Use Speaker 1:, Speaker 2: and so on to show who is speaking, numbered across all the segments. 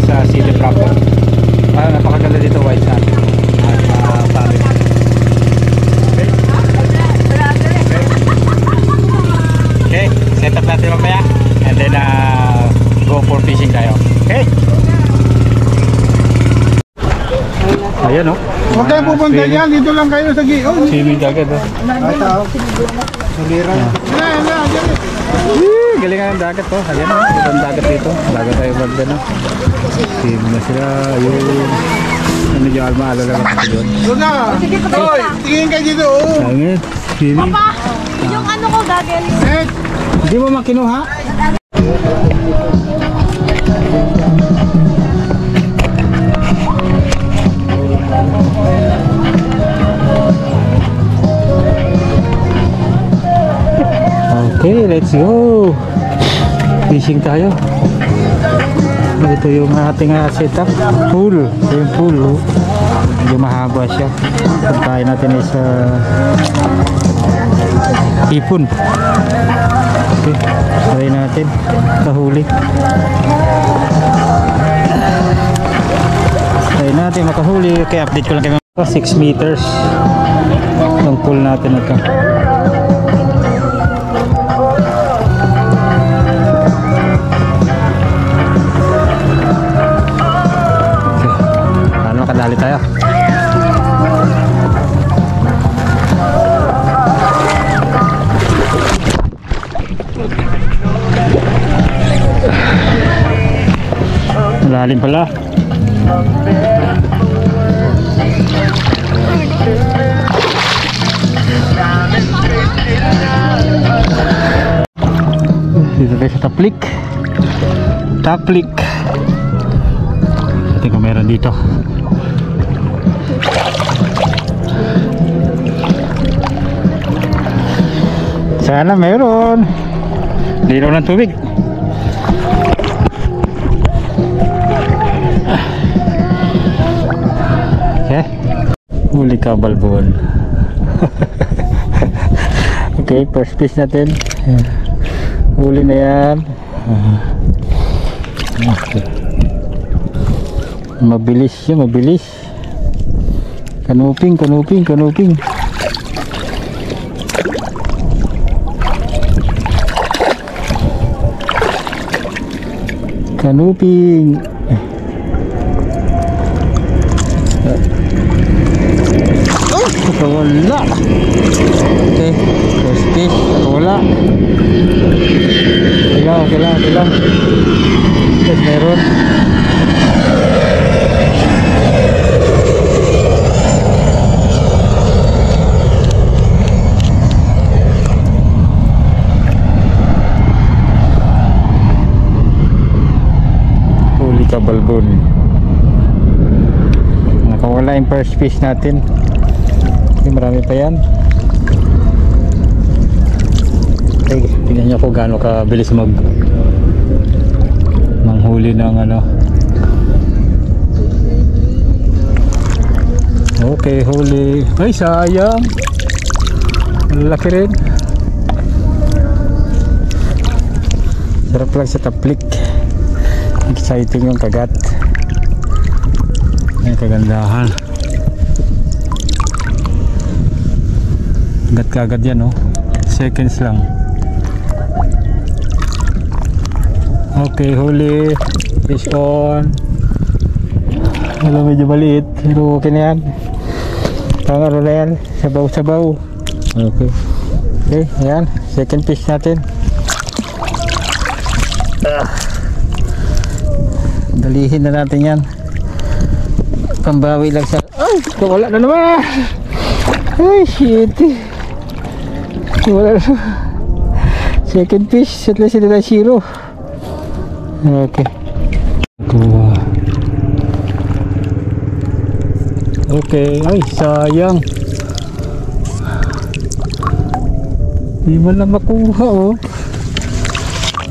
Speaker 1: sa city proper. Napakaganda dito, white sand at family. Okay, set up natin mamaya and then go for fishing tayo. Okay. Ayan, oh.
Speaker 2: Huwag kayo pupunta dyan, dito lang kayo sa Gion.
Speaker 1: Swimming agad, oh. Galingan ng dagat, oh. Ayan, oh. Ito ang dagat dito. Dagat tayo magda, no. Swimming na sila. Ayun. Ano yung maalala lang kasi yun.
Speaker 2: Doon na. Hoy, tingin kayo dito, oh.
Speaker 1: Ayan, swimming.
Speaker 3: Papa, yung ano ko gagawin.
Speaker 1: Hindi mo makinuha? Okay, let's go. Fishing tayo. Ito yung ating setup. Pool. Ito yung pool. Oh. Medyo mahaba siya. Pagkain natin is ipon. Okay, try natin. Kahuli. Try natin makahuli. Okay, update ko lang kayo. 6 meters ang pool natin ito. Kadali tayo. Malalim pala. Dito tayo sa taplik. Taplik. Tingnan kung meron dito. Sana meron. Linaw ng tubig. Okay. Huli ka balbon. Okay, first fish natin. Huli na yan. Okay. Mabilis siya, mabilis. Kanuping, kanuping, kanuping. Kanuping. Wala. Okay, first fish. Wala. Kailang. Yes, meron. Balbon. Nakawala yung first fish natin. Okay, marami pa yan. Okay, tingnan nyo kung gaano kabilis manghuli ng ano. Okay, huli. Ay, sayang. Laki rin. Sarap lang sa taplik. Exciting yung kagat. Ay, kagandahan. Kagat yan, oh. Seconds lang. Okay, huli. Fish on. Alam, medyo maliit. Pero okay na yan. Pangaro na yan. Sabaw-sabaw. Okay. Okay, ayan. Second fish natin. Dalihin na natin yan. Pambawi lang sa... Ay! Wala na naman! Ay, shit! Wala na naman. Second fish. At least ito na 0. Okay. Okay. Ay, sayang. Di mo na makuha, oh.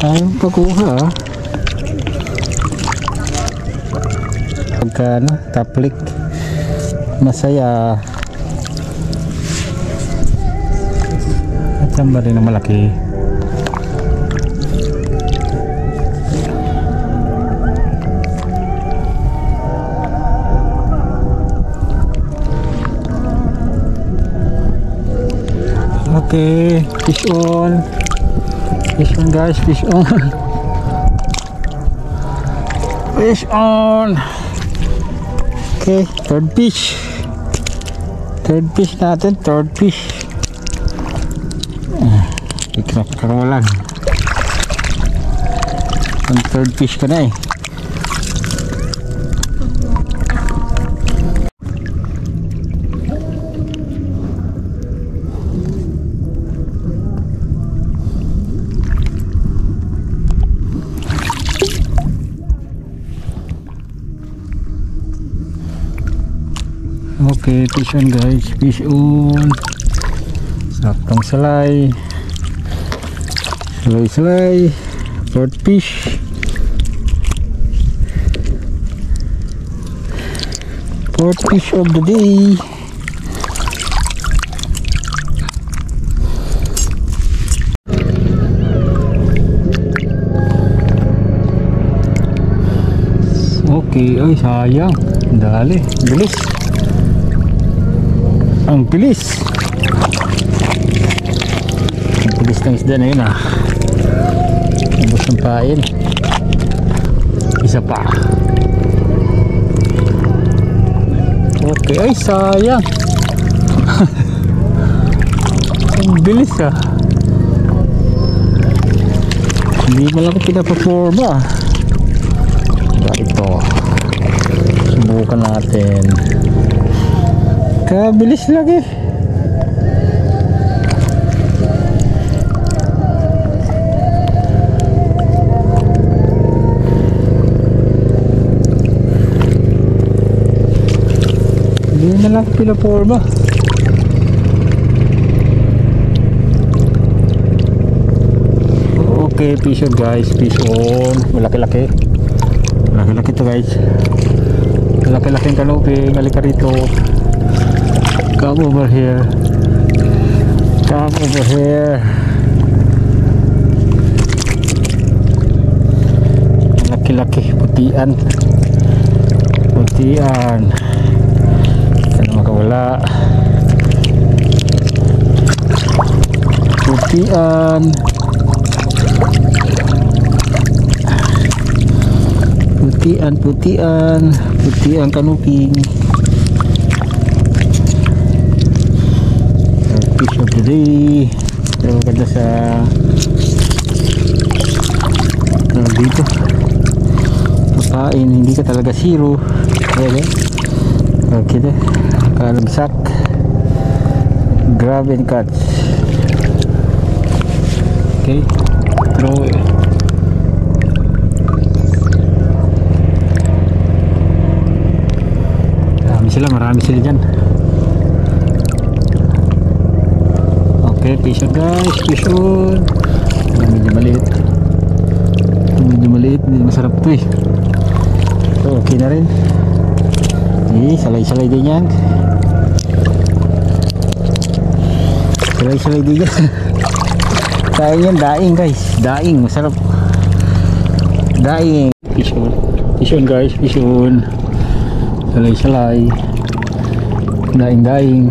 Speaker 1: Ayaw pakuha, ah. Pagka ano, taplik masaya at samba rin ang malaki. Okay, fish on. Fish on guys, fish on. Fish on. Okay, third fish. Third fish natin, third fish. Ikrap ka lang. Ang third fish ka na eh. Okay, fish on guys, fish on. Saktong salay. Salay. Fourth fish. Fourth fish of the day. Okay, ay sayang. Dali, bilis. Ang bilis. Ang bilis ng isda na yun ah. Ubos ng pain. Isa pa. Okay, ay sayang. Ang bilis ah. Hindi mo lang pinapaforma. Ito. Subukan natin. Kabilis lagi. Hindi na lang pinaporma. Okay, fish on guys, fish on. Malaki-laki. Malaki-laki to guys. Malaki-laking kanuping. Halika rito. Come over here. Come over here. Laki-laki, putian. Putian. Sana makawala. Putian. Putian kanuping. Fish of the day. So ganda sa dito papain, hindi ka talaga zero. Okay na kalagsak. Grab and catch. Okay, throw it. Marami sila dyan. Okay, fish on guys, fish on. Medyo maliit. Medyo masarap to eh. So, okay na rin. Salay-salay din yan. Salay-salay din yan. Sayang yan, daing guys. Daing, masarap. Daing. Fish on. Fish on guys, fish on. Salay-salay. Daing-daing.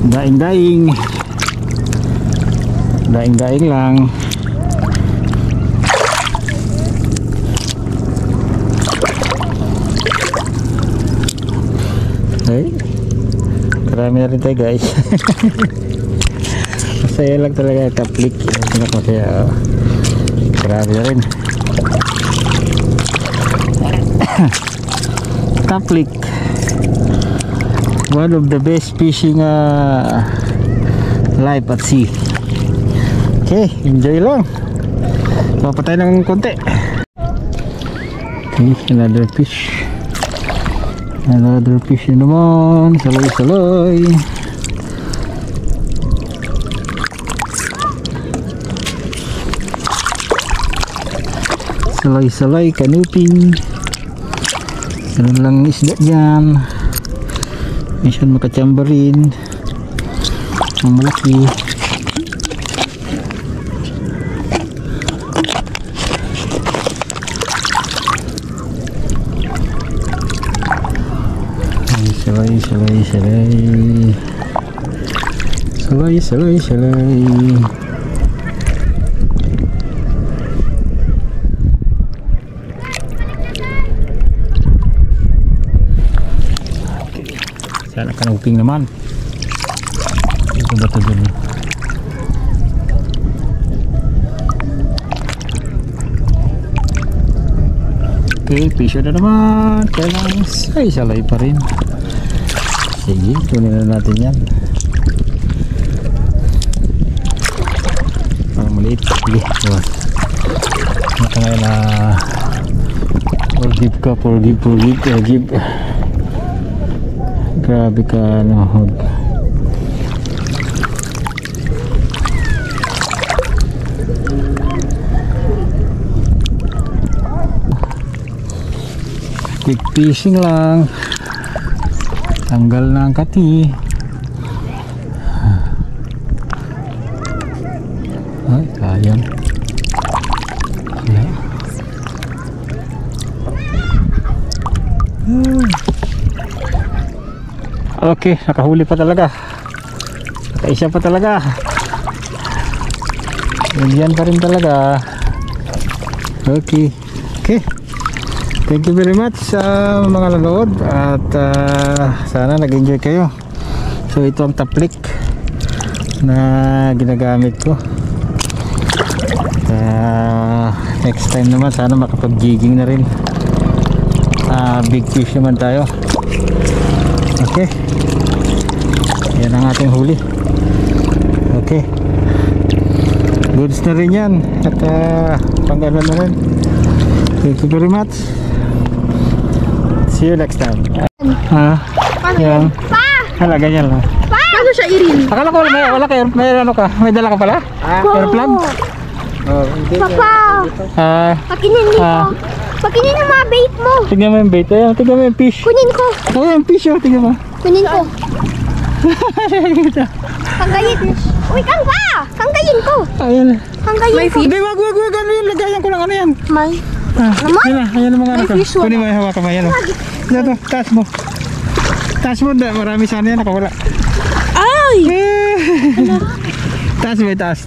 Speaker 1: Daing-daing. Daing-daing lang. Ay, karami na rin tayo guys. Masaya lang talaga kaplik. Masaya. Karami na rin. Kaplik, one of the best fishing life at sea. Okay, enjoy lang. Papatay ng konti. Okay, another fish. Another fish na naman. Salay-salay. Salay-salay, kanuping. Ganun lang isda dyan. Minsan makachambarin. Ang malaki. Salay. salay, salay. Salay, salay, salay. Okay. Sana ka nagping naman. Ito ba ito dun? Okay, pisyo na naman. Kailangan ay salay pa rin. Sige, tunin na natin yan. Parang maliit. Sige, diba? Mata ngayon na forgive ka, forgive. Grabe ka, ano. Quick fishing lang, tanggal na ang kati. Ay, sayang. Yeah. Okay, nakahuli pa talaga, nakaisa pa talaga, yan pa rin talaga. Okay. Thank you very much sa mga nanood at sana nag-enjoy kayo. So ito ang taplik na ginagamit ko. Next time naman sana makapag-jigging na rin. Big fish naman tayo. Okay. Yan ang ating huli. Okay. Goods na rin yan. At pang-ano na rin. Thank you very much. See you next time. Yan. Hala, ganyan lang.
Speaker 3: Paano siya irin?
Speaker 1: Akala ko wala kayo, may ano ka? May dala ka pala? Airplane?
Speaker 3: Papa, pakinin mo. Pakinin mo mga bait mo.
Speaker 1: Tignan mo yung bait. Ayan, tignan mo yung fish.
Speaker 3: Kunin ko.
Speaker 1: Ayan, yung fish. Oh, tignan mo.
Speaker 3: Kunin ko. Hanggayin. Uy, hanggayin ko.
Speaker 1: Ayan.
Speaker 3: Hanggayin ko.
Speaker 1: Hindi, wag. Ano yun? Lagayan ko lang. Ano yan?
Speaker 3: May.
Speaker 1: Ayan ang mga ano ka.
Speaker 3: fish, wala.
Speaker 1: Kunin mo yung hawakan mo. Ayan o. Ito, taas mo. Taas mo. Marami sana yan. Nakawala.
Speaker 3: Ay!
Speaker 1: Taas mo. Taas.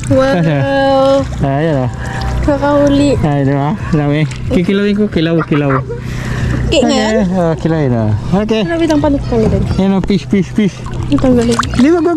Speaker 3: Wow.
Speaker 1: Ayan o.
Speaker 3: Kakahuli.
Speaker 1: Ay, diba? Dami. Kikilawin ko. Kilaw.
Speaker 3: Okay, ngayon.
Speaker 1: Kilawin na. Okay.
Speaker 3: Grabe ang panik ka din.
Speaker 1: Ayan o. Fish.
Speaker 3: Ang tanggalin.
Speaker 1: Hindi, wag.